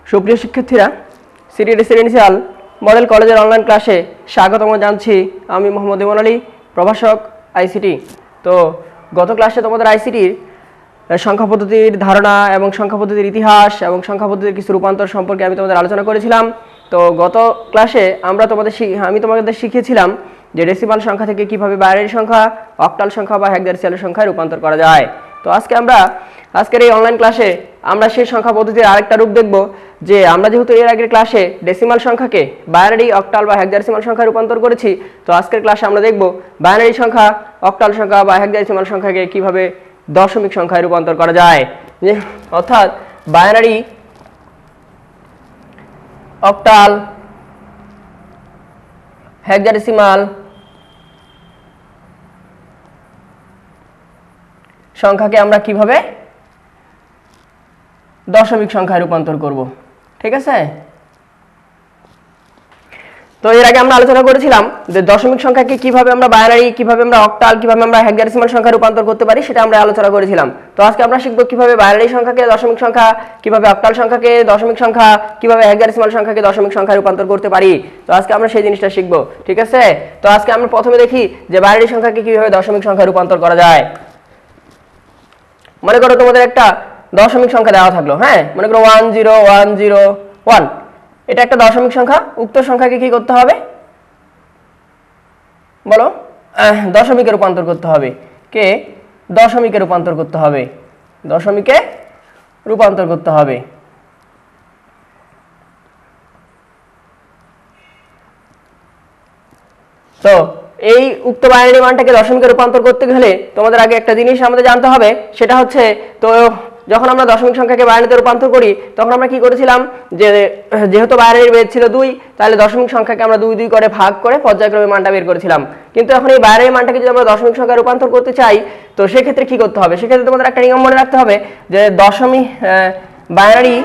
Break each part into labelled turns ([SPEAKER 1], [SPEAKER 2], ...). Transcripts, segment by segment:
[SPEAKER 1] সুপ্রিয় শিক্ষার্থীরা, city residential model কলেজের অনলাইন ক্লাসে স্বাগতম জানাচ্ছি। আমি মোহাম্মদ ইমন আলী, প্রভাষক আইসিটি। তো গত ক্লাসে তোমাদের আইসিটির সংখ্যা পদ্ধতির ধারণা এবং সংখ্যা পদ্ধতির ইতিহাস এবং সংখ্যা পদ্ধতির কিছু রূপান্তর সম্পর্কে আমি তোমাদের আলোচনা করেছিলাম। তো গত ক্লাসে আমি তোমাদের শিখিয়েছিলাম যে ডেসিমাল সংখ্যা থেকে কিভাবে বাইনারি সংখ্যা, অক্টাল সংখ্যা বা হেক্সাডেসিমাল সংখ্যায় রূপান্তর করা যায়। তো আজকের এই অনলাইন ক্লাসে আমরা সেই সংখ্যা পদ্ধতির আরেকটা রূপ দেখব, যে আমরা যেহেতু এর আগের ক্লাসে ডেসিমাল সংখ্যাকে বাইনারি, অক্টাল বা হেক্সাডেসিমাল সংখ্যায় রূপান্তর করেছি, তো আজকের ক্লাসে আমরা দেখব বাইনারি সংখ্যা, অক্টাল সংখ্যা বা হেক্সাডেসিমাল সংখ্যাকে কিভাবে দশমিক সংখ্যায় রূপান্তর করা যায়। অর্থাৎ বাইনারি, অক্টাল, হেক্সাডেসিমাল সংখ্যাকে আমরা কিভাবে দশমিক সংখ্যায় রূপান্তর করব। ঠিক আছে? তো এর আগে আমরা আলোচনা করেছিলাম যে দশমিক সংখ্যাকে কিভাবে আমরা বাইনারি, কিভাবে আমরা অক্টাল, কিভাবে আমরা হেক্সাডেসিমাল সংখ্যায় রূপান্তর করতে পারি, সেটা আমরা আলোচনা করেছিলাম। তো আজকে আমরা শিখব কিভাবে বাইনারি সংখ্যাকে দশমিক সংখ্যা, কিভাবে অক্টাল সংখ্যাকে দশমিক সংখ্যা, কিভাবে হেক্সাডেসিমাল সংখ্যাকে দশমিক সংখ্যায় রূপান্তর করতে পারি। তো আজকে আমরা সেই জিনিসটা শিখব। ঠিক আছে? তো আজকে আমরা প্রথমে দেখি যে বাইনারি সংখ্যাকে কিভাবে দশমিক সংখ্যায় রূপান্তর করা যায়। মনে করো তোমাদের একটা দশমিক সংখ্যা দেওয়া থাকলো, হ্যাঁ, মনে করো 10101, এটা একটা দশমিক সংখ্যা। উক্ত সংখ্যাকে কি করতে হবে বলো? দশমিকে রূপান্তর করতে হবে। দশমিকে রূপান্তর করতে হবে। দশমিকে রূপান্তর করতে হবে। তো এই উক্ত বাইনারি মানটাকে দশমিকে রূপান্তর করতে গেলে তোমাদের আগে একটা জিনিস আমাদের জানতে হবে, সেটা হচ্ছে, তো যখন আমরা দশমিক সংখ্যাকে বাইনারিতে রূপান্তর করি তখন আমরা কি করেছিলাম, যে যেহেতু বাইনারির বেজ ছিল 2, তাহলে দশমিক সংখ্যাকে আমরা 2 করে ভাগ করে পর্যায়ক্রমে মানটা বের করেছিলাম। কিন্তু এখন এই বাইনারি মানটাকে যদি আমরা দশমিক সংখ্যায় রূপান্তর করতে চাই, তো সেক্ষেত্রে কি করতে হবে? সেক্ষেত্রে তোমাদের একটা নিয়ম মনে রাখতে হবে, যে বাইনারি,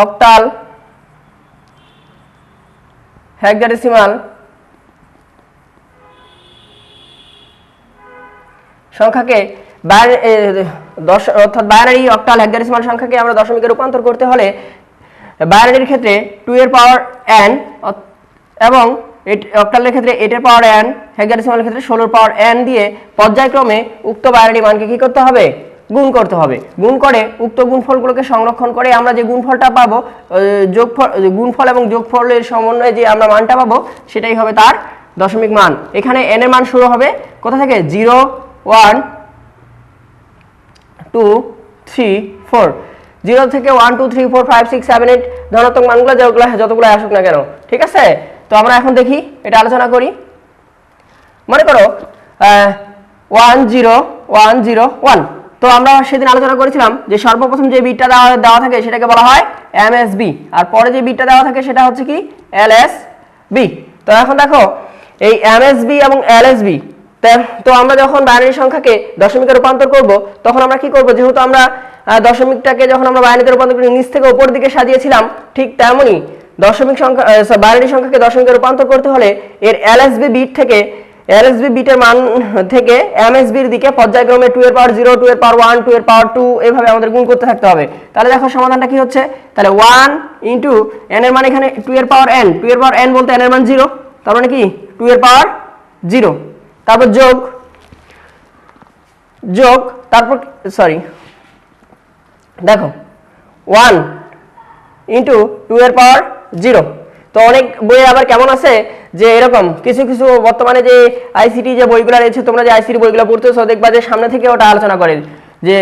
[SPEAKER 1] অক্টাল, হেক্সাডেসিমাল সংখ্যাকে অর্থাৎ বাইনারি, অক্টাল, হেক্সাডেসিমাল সংখ্যাকে আমরা দশমিকে রূপান্তর করতে হলে বাইনারির ক্ষেত্রে 2 এর পাওয়ার n এবং অক্টালের ক্ষেত্রে 8 এর পাওয়ার n, হেক্সাডেসিমালের ক্ষেত্রে 16 এর পাওয়ার n দিয়ে পর্যায়ক্রমে উক্ত বাইনারি মানকে কি করতে হবে? গুণ করতে হবে। গুণ করে উক্ত গুণফলগুলোকে সংরক্ষণ করে আমরা যে গুণফলটা পাবো, গুণফল এবং যোগফলের সমন্বয়ে যে আমরা মানটা পাবো, সেটাই হবে তার দশমিক মান। এখানে n এর মান শুরু হবে কোথা থেকে? 0 1 2 3 4, 0 থেকে 1 2 3 4 5 6 7 8 ধনাত্মক মানগুলো যতগুলো আসুক না কেন। ঠিক আছে? তো আমরা এখন দেখি, এটা আলোচনা করি। মনে করো 10101, তো আমরা সেদিন আলোচনা করেছিলাম যে সর্বপ্রথম যে বিটটা দেওয়া থাকে সেটাকে বলা হয় এমএসবি, আর পরে যে বিটটা দেওয়া থাকে সেটা হচ্ছে কি? এলএসবি। তো এখন দেখো এই এমএসবি এবং এলএসবি, তো আমরা যখন বাইনারি সংখ্যাকে দশমিকে রূপান্তর করব, তখন আমরা কি করব? যেহেতু আমরা দশমিকটাকে যখন আমরা বাইনারিতে রূপান্তর করে নিচ থেকে উপর দিকে সাজিয়েছিলাম, ঠিক তেমনই বাইনারি সংখ্যাকে দশমিকে রূপান্তর করতে হলে এর এলএসবি বিটের মান থেকে এমএসবির দিকে পর্যায়ক্রমে 2 এর পাওয়ার 0, 2 এর পাওয়ার 1, 2 এর পাওয়ার 2 এভাবে আমাদের গুণ করতে থাকতে হবে। তাহলে দেখো সমাধানটা কি হচ্ছে? তাহলে 1 ইনটু n এর মান এখানে 2 এর পাওয়ার n, 2 এর পাওয়ার n বলতে n এর মান 0, তার মানে কি 2 এর পাওয়ার 0, তারপর যোগ তারপর দেখো 1 ইনটু 2 এর পাওয়ার 0। তো অনেক বইয়ে আবার কেমন আছে যে এরকম কিছু বর্তমানে যে আইসিটি যে বইগুলো রয়েছে, তোমরা যে আইসিটি বইগুলো পড়তেছো, দেখবা যে সামনে থেকে ওটা আলোচনা করে যে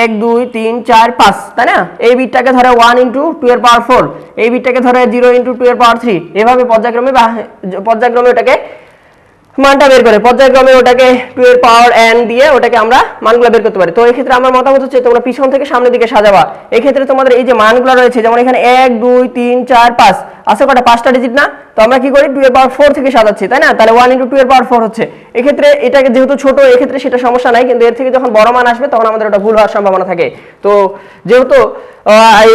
[SPEAKER 1] 1 2 3 4 5, তাই না? এই বিটটাকে ধরে 1 ইনটু 2 এর পাওয়ার 4, এই বিটটাকে ধরে 0 ইনটু 2 এর পাওয়ার 3, এভাবে পর্যায়ক্রমে ওটাকে মানটা বের করে পর্যায়ক্রমে ওটাকে 2 এর পাওয়ার n দিয়ে ওটাকে আমরা মানগুলো বের করতে পারি। তো এই ক্ষেত্রে আমার মতামত হচ্ছে তোমরা পিছন থেকে সামনের দিকে সাজাবা। এই ক্ষেত্রে তোমাদের এই যে মানগুলো রয়েছে, যেমন এখানে 1 2 3 4 5 আছে, কটা? 5টা ডিজিট না? তো আমরা কি করি? 2 এর পাওয়ার 4 থেকে সাজাচ্ছি, তাই না? তাহলে 1 ইনটু 2 এর পাওয়ার 4 হচ্ছে। এই ক্ষেত্রে এটাকে যেহেতু ছোট, এই ক্ষেত্রে সেটা সমস্যা নাই, কিন্তু এর থেকে যখন বড় মান আসবে তখন আমাদের ওটা ভুল হওয়ার সম্ভাবনা থাকে। তো যেহেতু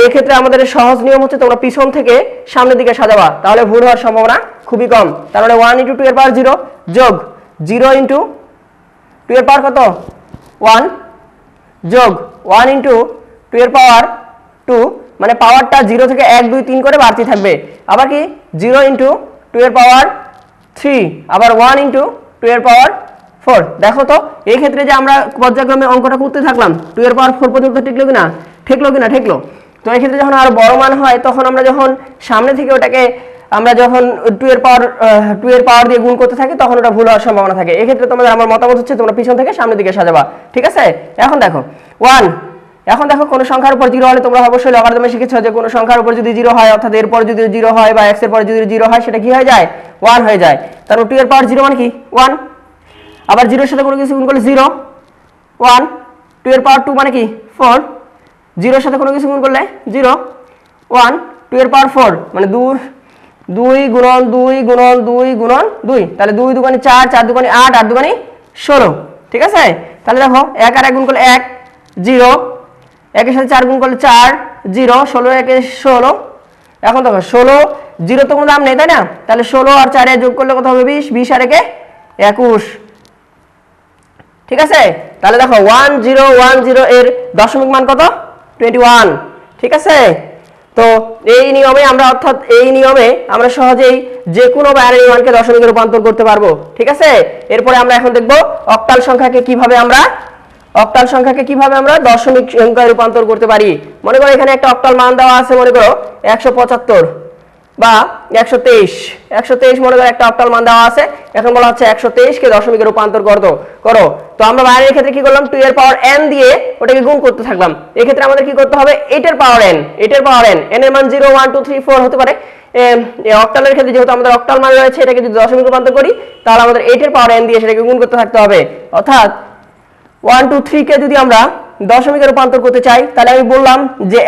[SPEAKER 1] এই ক্ষেত্রে আমাদের সহজ নিয়ম হচ্ছে তোমরা পিছন থেকে সামনের দিকে সাজাবা, তাহলে ভুল হওয়ার সম্ভাবনা খুবই কম। তার মানে 1 ইনটু 2 এর পাওয়ার 0 যোগ 0 ইনটু 2 এর পাওয়ার কত? 1 যোগ 1 ইনটু টু এর পাওয়ার 2 মানে পাওয়ারটা 0 থেকে 1 2 3 করে বাড়তে থাকবে। আবার কি 0 ইন্টু 2 এর পাওয়ার 3 আবার 1 ইন্টু 2 এর পাওয়ার 4। দেখো তো এই ক্ষেত্রে যে আমরা পর্যায়ক্রমে অঙ্কটা করতে থাকলাম 2 এর পাওয়ার 4 পর্যন্ত ঠেকলো কিনা, ঠেকলো। তো এই ক্ষেত্রে যখন আরো বড় মান হয় তখন আমরা যখন সামনে থেকে ওটাকে আমরা যখন 2 এর পাওয়ার দিয়ে গুণ করতে থাকি তখন ওটা ভুল হওয়ার সম্ভাবনা থাকে। এই ক্ষেত্রে তোমাদের আমার মতামত হচ্ছে তোমরা পিছন থেকে সামনের দিকে সাজাবা, ঠিক আছে? এখন দেখো 1, এখন দেখো কোন সংখ্যার উপর 0 হলে তোমরা অবশ্যই লগারিদমে শিখেছো যে কোন সংখ্যার উপর যদি 0 হয় অর্থাৎ এর পর যদি 0 হয় বা x এর পর যদি 0 হয় সেটা কি হয়ে যায় 1 হয়ে যায়। তারপর 2 এর পাওয়ার 0 মানে কি 1, আবার 0 এর সাথে কোনো কিছু গুণ করলে 0 1, 2 এর পাওয়ার 2 মানে কি 4, 0 এর সাথে কোনো কিছু গুণ করলে 0 1, 2 এর পাওয়ার 4 মানে 2 গুণন 2 গুণন 2 গুণন 2, তাহলে 2 দুগুণে 4 4 দুগুণে 8 8 দুগুণে 16, ঠিক আছে? তাহলে দেখো 1 আর 1 গুণ করলে 1 0, 1 এর সাথে 4 গুণ করলে 4 0, 16 1 এ 16। এখন দেখো 16 0 তো কোনো দাম নেই তাই না, তাহলে 16 আর 4 এ যোগ করলে কত হবে 20, 20 আর 1 এ 21, ঠিক আছে? তাহলে দেখো 1010 এর দশমিক মান কত 21, ঠিক আছে? তো এই নিয়মে আমরা সহজেই যে কোনো বাইনারি মানকে দশমিকে রূপান্তর করতে পারবো, ঠিক আছে? এরপরে আমরা এখন দেখব অক্টাল সংখ্যাকে কিভাবে আমরা দশমিক সংখ্যায় রূপান্তর করতে পারি। মনে করো এখানে একটা অক্টাল মান দেওয়া আছে, মনে করো 175 বা 123 মনে করো একটা অক্টাল মান দেওয়া আছে। এখন বলা হচ্ছে 123 কে দশমিকে রূপান্তর করো। তো আমরা বাইনারির ক্ষেত্রে কি করলাম 2 এর পাওয়ার n দিয়ে ওটাকে গুণ করতে থাকলাম। এই ক্ষেত্রে আমাদের কি করতে হবে 8 এর পাওয়ার n n এর মান 0 1 2 3 4 হতে পারে। অক্টালের ক্ষেত্রে যেহেতু আমাদের অক্টাল মান রয়েছে এটাকে যদি দশমিকে রূপান্তর করি তাহলে আমাদের 8 এর পাওয়ার n দিয়ে সেটাকে গুণ করতে থাকতে হবে। অর্থাৎ 1 2 3 কে যদি আমরা দশমিকে রূপান্তর করতে চাই তাহলে আমি বললাম যে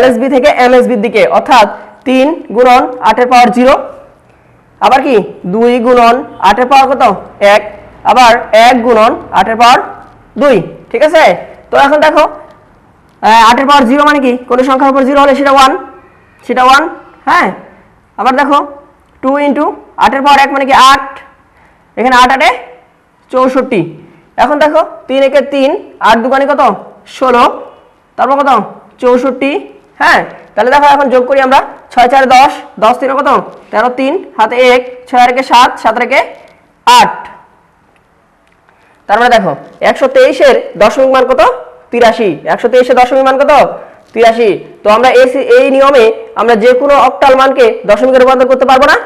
[SPEAKER 1] LSB থেকে MSB এর দিকে, অর্থাৎ 3 গুণন 8 এর পাওয়ার 0, আবার কি 2 গুণন 8 এর পাওয়ার কত 1, আবার 1 গুণন 8 এর পাওয়ার 2, ঠিক আছে? তো এখন দেখো 8 এর পাওয়ার 0 মানে কি কোন সংখ্যার উপর 0 হলে সেটা 1, হ্যাঁ। আবার দেখো 2 ইন্টু 8 এর পাওয়ার 1 মানে কি 8, এখানে 8 8 এ 64। এখন দেখো 3 1 এ 3 8 দুগুণে কত 16, তারপর কত 64, হ্যাঁ। তাহলে দেখো এখন যোগ করি আমরা 6 4 10 10 3 কত 13 3 হাতে 1 6 আর 1 7 7 আর 1 8। তারপরে দেখো 123 এর দশমিক মান কত 83, 123 এর দশমিক মান কত 83। তো আমরা এই নিয়মে আমরা যে কোনো অক্টাল মানকে দশমিকে রূপান্তর করতে পারবো না,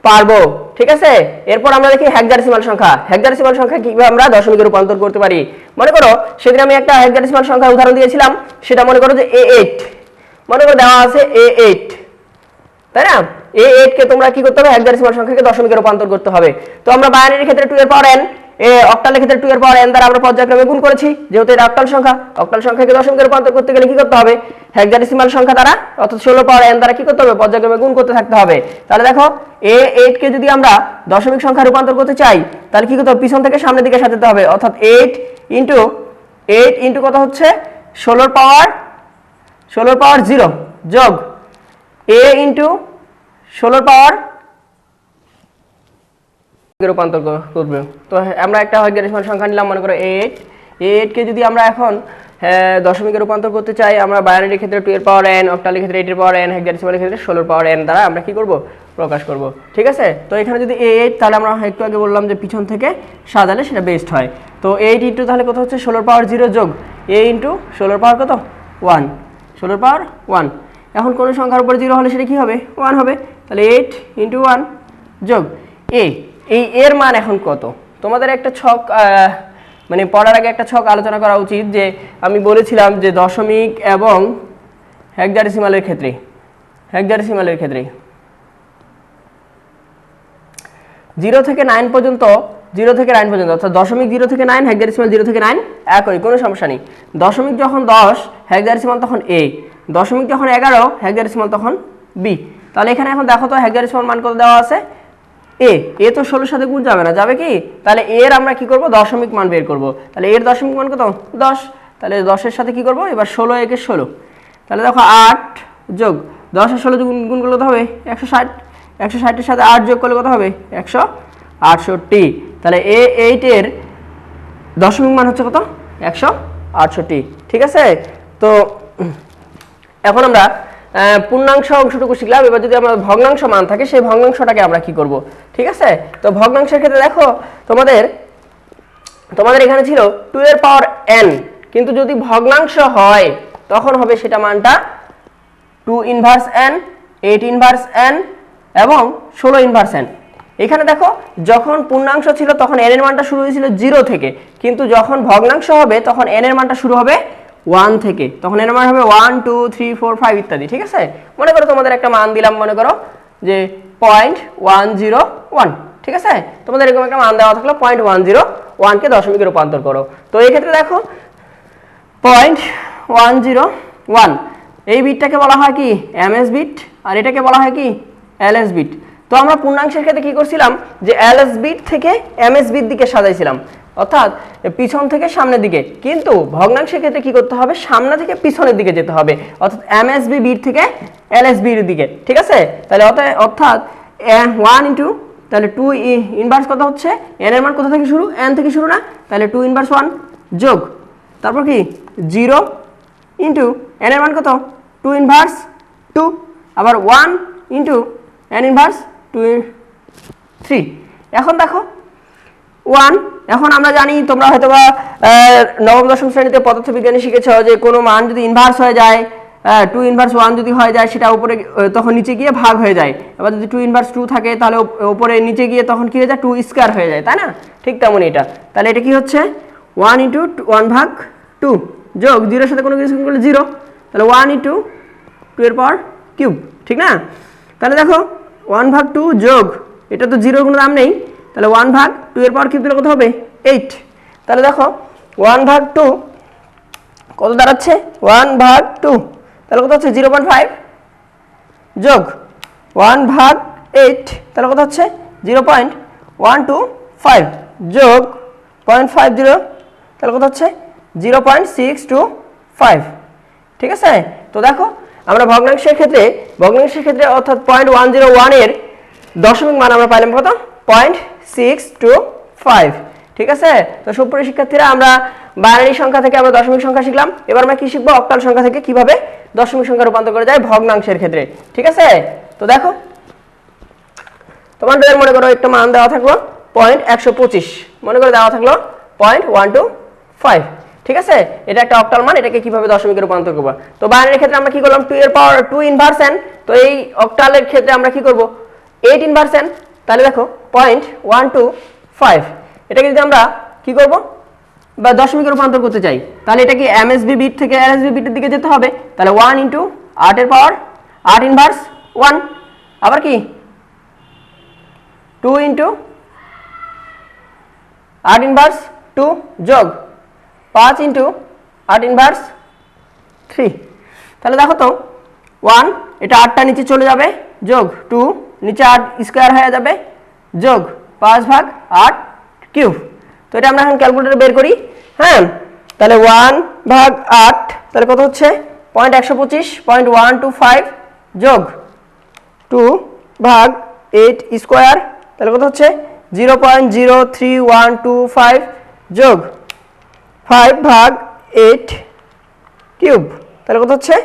[SPEAKER 1] পারবো, ঠিক আছে? এরপর আমরা দেখি হেক্সাডেসিমাল সংখ্যা কিভাবে আমরা দশমিকে রূপান্তর করতে পারি। মনে করো সেদিন আমি একটা হেক্সাডেসিমাল সংখ্যার উদাহরণ দিয়েছিলাম, সেটা মনে করো যে A8, মনে করো দেওয়া আছে A8, তাই না? A8 কে তোমরা কি করতে হবে হেক্সাডেসিমাল সংখ্যাকে দশমিকে রূপান্তর করতে হবে। তো আমরা বাইনারির ক্ষেত্রে 2 এর পাওয়ার n, অক্টালের ক্ষেত্রে 2 এর পাওয়ার n দ্বারা আমরা পর্যায়ক্রমে গুণ করেছি, যেহেতু এটা অক্টাল সংখ্যাকে দশমিকে রূপান্তর করতে গেলে কি করতে হবে হেক্সাডেসিমাল সংখ্যা দ্বারা অর্থাৎ 16 পাওয়ার n দ্বারা কি করতে হবে পর্যায়ক্রমে গুণ করতে থাকতে হবে। তাহলে দেখো A8 কে যদি আমরা দশমিক সংখ্যা রূপান্তর করতে চাই তাহলে কি করতে হবে পিছন থেকে সামনের দিকে সাজাতে হবে, অর্থাৎ 8 ইন্টু কত হচ্ছে 16 পাওয়ার 0 যোগ a ইন্টু 16 পাওয়ার রূপান্তর করবে। তো আমরা একটা হেক্সাডেসিমাল সংখ্যা নিলাম, মনে করো 8 কে যদি আমরা এখন দশমিকে রূপান্তর করতে চাই আমরা বাইনারির ক্ষেত্রে 2 এর পাওয়ার n, অক্টালের ক্ষেত্রে 8 এর পাওয়ার n, হেক্সাডেসিমালের ক্ষেত্রে 16 পাওয়ার n দ্বারা আমরা কি করব প্রকাশ করব, ঠিক আছে? তো এখানে যদি A8 তাহলে আমরা একটু আগে বললাম যে পিছন থেকে সাজালে সেটা বেস্ট হয়। তো 8 ইন্টু তাহলে কত হচ্ছে 16 পাওয়ার 0 যোগ a ইন্টু 16 পাওয়ার কত 1, 16 পাওয়ার 1। এখন কোন সংখ্যার উপর 0 হলে সেটা কি হবে 1 হবে। তাহলে 8 ইন্টু 1 যোগ এই এর মান এখন কত। তোমাদের একটা ছক মানে পড়ার আগে একটা ছক আলোচনা করা উচিত, যে আমি বলেছিলাম যে দশমিক এবং হেক্সাডেসিমালের ক্ষেত্রে 0 থেকে 9 পর্যন্ত অর্থাৎ দশমিক 0 থেকে 9, হেক্সাডেসিমাল 0 থেকে 9 একই, কোনো সমস্যা নেই। দশমিক যখন 10 হেক্সাডেসিমাল তখন a, দশমিক যখন 11 হেক্সাডেসিমাল তখন b। তাহলে এখানে এখন দেখো তো হেক্সাডেসিমাল মান কত দেওয়া আছে a তো 16 সাথে গুণ যাবে না, যাবে কি? তাহলে এর আমরা কি করব দশমিক মান বের করব। তাহলে এর দশমিক মান কত 10, তাহলে 10 এর সাথে কি করব এবার 16 একে 16, তাহলে দেখো 8 যোগ 10 আর 16 গুণ করলে কত হবে 160, 160 এর সাথে 8 যোগ করলে কত হবে 168। তাহলে A8 এর দশমিক মান হচ্ছে কত 168, ঠিক আছে? তো এখন আমরা পূর্ণাংশ অংশটুকু শিখলাম। এবার যদি আমার ভগ্নাংশ মান থাকে সেই ভগ্নাংশটাকে আমরা কি করব, ঠিক আছে? তো ভগ্নাংশের ক্ষেত্রে দেখো তোমাদের এখানে ছিল 2 এর পাওয়ার n, কিন্তু যদি ভগ্নাংশ হয় তখন হবে সেটা মানটা 2 ইনভার্স n, 8 ইনভার্স n এবং 16 ইনভার্স n। এখানে দেখো যখন পূর্ণাংশ ছিল তখন n এর মানটা শুরু হয়েছিল 0 থেকে, কিন্তু যখন ভগ্নাংশ হবে তখন n এর মানটা শুরু হবে 1 থেকে, তখন n এর মান হবে 1 2 3 4 5 ইত্যাদি, ঠিক আছে? মনে করো তোমাদের একটা মান দিলাম, মনে করো যে 0.101, ঠিক আছে? তোমাদের এরকম একটা মান দেওয়া থাকলো 0.101 কে দশমিকে রূপান্তর করো। তো এই ক্ষেত্রে দেখো 0.101 এই বিটটাকে বলা হয় কি এমএস বিট, আর এটাকে বলা হয় কি এলএস বিট। তো আমরা পূর্ণাংশের ক্ষেত্রে কি করছিলাম যে এলএস বিট থেকে এমএস বিট দিকে সাজাইছিলাম, অর্থাৎ পিছন থেকে সামনের দিকে, কিন্তু ভগ্নাংশের ক্ষেত্রে কি করতে হবে সামনে থেকে পিছনের দিকে যেতে হবে, অর্থাৎ এমএসবি বিট থেকে এলএসবি এর দিকে, ঠিক আছে? তাহলে অর্থাৎ 1 ইনটু তাহলে 2 ইনভার্স কত হচ্ছে n এর মান কোথা থেকে শুরু, n থেকে শুরু না, তাহলে 2 ইনভার্স 1 যোগ তারপর কি 0 ইনটু n এর মান কত 2 ইনভার্স 2, আবার 1 ইনটু n ইনভার্স 2 3। এখন দেখো 1, এখন আমরা জানি তোমরা হয়তোবা নবম দশম শ্রেণীতে পদার্থবিজ্ঞানে শিখেছো যে কোনো মান যদি ইনভার্স হয়ে যায় 2 ইনভার্স 1 যদি হয়ে যায় সেটা উপরে তখন নিচে গিয়ে ভাগ হয়ে যায়, এবার যদি 2 ইনভার্স 2 থাকে তাহলে উপরে নিচে গিয়ে তখন কি হয়ে যায় 2 স্কয়ার হয়ে যায়, তাই না? ঠিক তেমনই এটা, তাহলে এটা কি হচ্ছে 1 ইনটু 1 ভাগ 2 যোগ 0 এর সাথে কোনো কিছু করলে 0, তাহলে 1 ইনটু 2 এর পাওয়ার কিউব, ঠিক না? তাহলে দেখো 1 ভাগ 2 যোগ এটা তো 0 এর কোনো দাম নেই, তাহলে 1 ভাগ 2 এর পাওয়ার কিউব দিলে কত হবে 8। তাহলে দেখো 1 ভাগ 2 কত দাঁড়াচ্ছে 1 ভাগ 2 তাহলে কত হচ্ছে 0.5 যোগ 1 ভাগ 8 তাহলে কত হচ্ছে 0.125 যোগ 0.50 তাহলে কত হচ্ছে 0.625, ঠিক আছে? তো দেখো আমরা ভগ্নাংশের ক্ষেত্রে অর্থাৎ 0.101 এর দশমিক মান আমরা পাইলাম কত 0.625, ঠিক আছে? তো সুপ্রিয় শিক্ষার্থীরা আমরা বাইনারি সংখ্যা থেকে আমরা দশমিক সংখ্যা শিখলাম, এবার আমরা কি শিখবো অক্টাল সংখ্যা থেকে কিভাবে দশমিক সংখ্যা রূপান্তর করা যায় ভগ্নাংশের ক্ষেত্রে, ঠিক আছে? তো দেখো তোমাদের মনে করো একটা মান দেওয়া থাকলো 125, মনে করে দেওয়া থাকলো 0.125, ঠিক আছে? এটা একটা অক্টাল মান, এটাকে কিভাবে দশমিকে রূপান্তর করব। তো বাইনারির ক্ষেত্রে আমরা কি করলাম 2 এর পাওয়ার 2 ইনভার্স n, তো এই অক্টালের ক্ষেত্রে আমরা কি করব 8 ইনভার্স n, তাহলে দেখো 0.125 এটাকে যদি আমরা কি করব বা দশমিকে রূপান্তর করতে চাই তাহলে এটা কি এমএসবি বিট থেকে এলএসবি বিটের দিকে যেতে হবে, তাহলে 1 ইনটু 8 এর পাওয়ার 8 ইনভার্স 1, আবার কি 2 ইনটু 8 ইনভার্স 2 যোগ 5 ইনটু 8 ইনভার্স 3। তাহলে দেখো তো 1 এটা 8টা নিচে চলে যাবে যোগ 2 নিচে 8 স্কয়ার হয়ে যাবে যোগ 5 ভাগ 8 কিউব। তো এটা আমরা এখন ক্যালকুলেটরে বের করি, হ্যাঁ? তাহলে 1 ভাগ 8 তাহলে কত হচ্ছে 0.125 0.125 যোগ 2 ভাগ 8 স্কয়ার তাহলে কত হচ্ছে 0.03125 যোগ 5 ভাগ 8 কিউব তাহলে কত হচ্ছে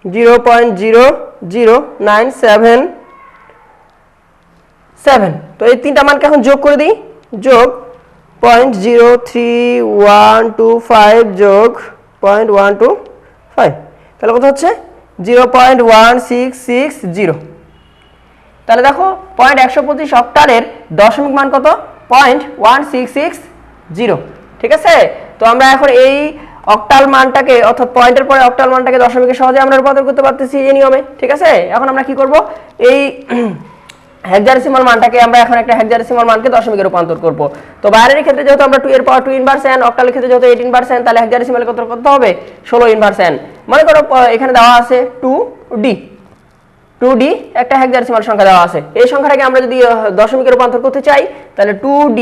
[SPEAKER 1] 0.00977। তো এই তিনটা মানকে এখন যোগ করে দিই, যোগ 0.03125 যোগ 0.125 তাহলে কত হচ্ছে 0.1660। তাহলে দেখো 0.125 অক্টালের দশমিক মান কত 0.1660, ঠিক আছে? তো আমরা এখন এই অক্টাল মানটাকে অর্থাৎ পয়েন্টের পরে অক্টাল মানটাকে দশমিকে সহজে আমরা রূপান্তর করতে পারতেছি এই নিয়মে, ঠিক আছে? এখন আমরা কি করব এই হেক্সাডেসিমাল মানটাকে আমরা এখন একটা হেক্সাডেসিমাল মানকে দশমিকে রূপান্তর করব। তো বাইনারির ক্ষেত্রে যেহেতু আমরা 2 এর পাওয়ার 2 ইনভার্স n, অক্টালের ক্ষেত্রে যেহেতু 8 ইনভার্স n, তাহলে হেক্সাডেসিমালে কত করতে হবে 16 ইনভার্স n। মনে করো এখানে দেওয়া আছে 2d একটা হেক্সাডেসিমাল সংখ্যা দেওয়া আছে, এই সংখ্যাটাকে আমরা যদি দশমিকে রূপান্তর করতে চাই তাহলে 2d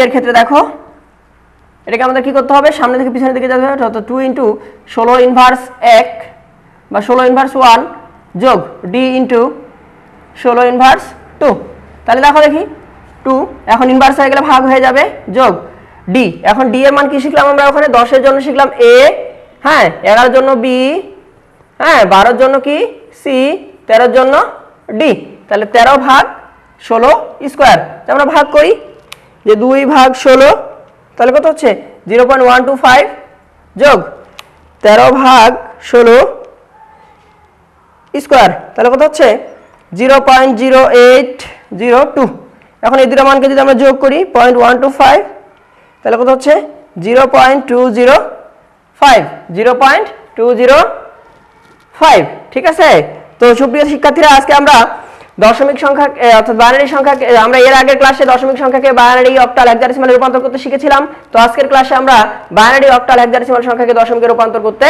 [SPEAKER 1] এর ক্ষেত্রে দেখো এটাকে আমাদের কি করতে হবে সামনে থেকে পিছনের দিকে যেতে হবে, অর্থাৎ 2 ইনটু 16 ইনভার্স 1 বা 16 ইনভার্স 1 যোগ d ইনটু 16 ইনভার্স 2। তাহলে দেখো দেখি 2 এখন ইনভার্স হয়ে গেলে ভাগ হয়ে যাবে যোগ ডি। এখন ডি এর মান কি শিখলাম আমরা? ওখানে 10 এর জন্য শিখলাম এ, হ্যাঁ 11 এর জন্য বি, হ্যাঁ 12 এর জন্য কি সি, 13 এর জন্য ডি। তাহলে 13 ভাগ 16 স্কয়ার আমরা ভাগ করি, যে 2 ভাগ 16 তাহলে কত হচ্ছে 0.125 যোগ 13 ভাগ 16 স্কয়ার তাহলে কত হচ্ছে 0.0802। এখন এই দুটো মানকে যদি আমরা যোগ করি 0.125 তাহলে কত হচ্ছে 0.205, 0.205। ঠিক আছে? তো সুপ্রিয় শিক্ষার্থীরা, আজকে আমরা দশমিক সংখ্যা অর্থাৎ বাইনারি সংখ্যা, আমরা এর আগের ক্লাসে দশমিক সংখ্যাকে বাইনারি, অক্টাল, হেক্সাডেসিমালে রূপান্তর করতে শিখেছিলাম। তো আজকের ক্লাসে আমরা বাইনারি, অক্টাল, হেক্সাডেসিমাল সংখ্যাকে দশমিকে রূপান্তর করতে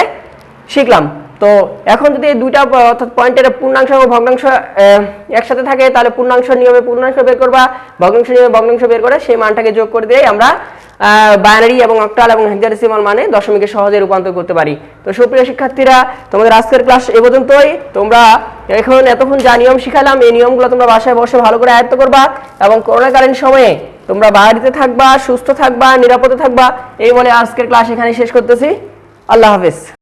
[SPEAKER 1] শিখলাম। তো এখন যদি এই দুইটা অর্থাৎ পয়েন্টের পূর্ণাংশ এবং ভগ্নাংশ একসাথে থাকে তাহলে পূর্ণাংশ নিয়মে পূর্ণাংশ বের করবা, ভগ্নাংশ নিয়মে ভগ্নাংশ বের করে সেই মানটাকে যোগ করে দিয়ে আমরা বাইনারি এবং অক্টাল এবং হেক্সাডেসিমাল মানে দশমিকে সহজে রূপান্তর করতে পারি। তো সুপ্রিয় শিক্ষার্থীরা, তোমাদের আজকের ক্লাস এ পর্যন্তই। তোমরা এতক্ষণ যা নিয়ম শিখালাম এই নিয়মগুলো তোমরা বাসায় বসে ভালো করে আয়ত্ত করবা এবং করোনাকালীন সময়ে তোমরা বাড়িতে থাকবা, সুস্থ থাকবা, নিরাপদে থাকবা। এই বলে আজকের ক্লাস এখানে শেষ করতেছি। আল্লাহ হাফেজ।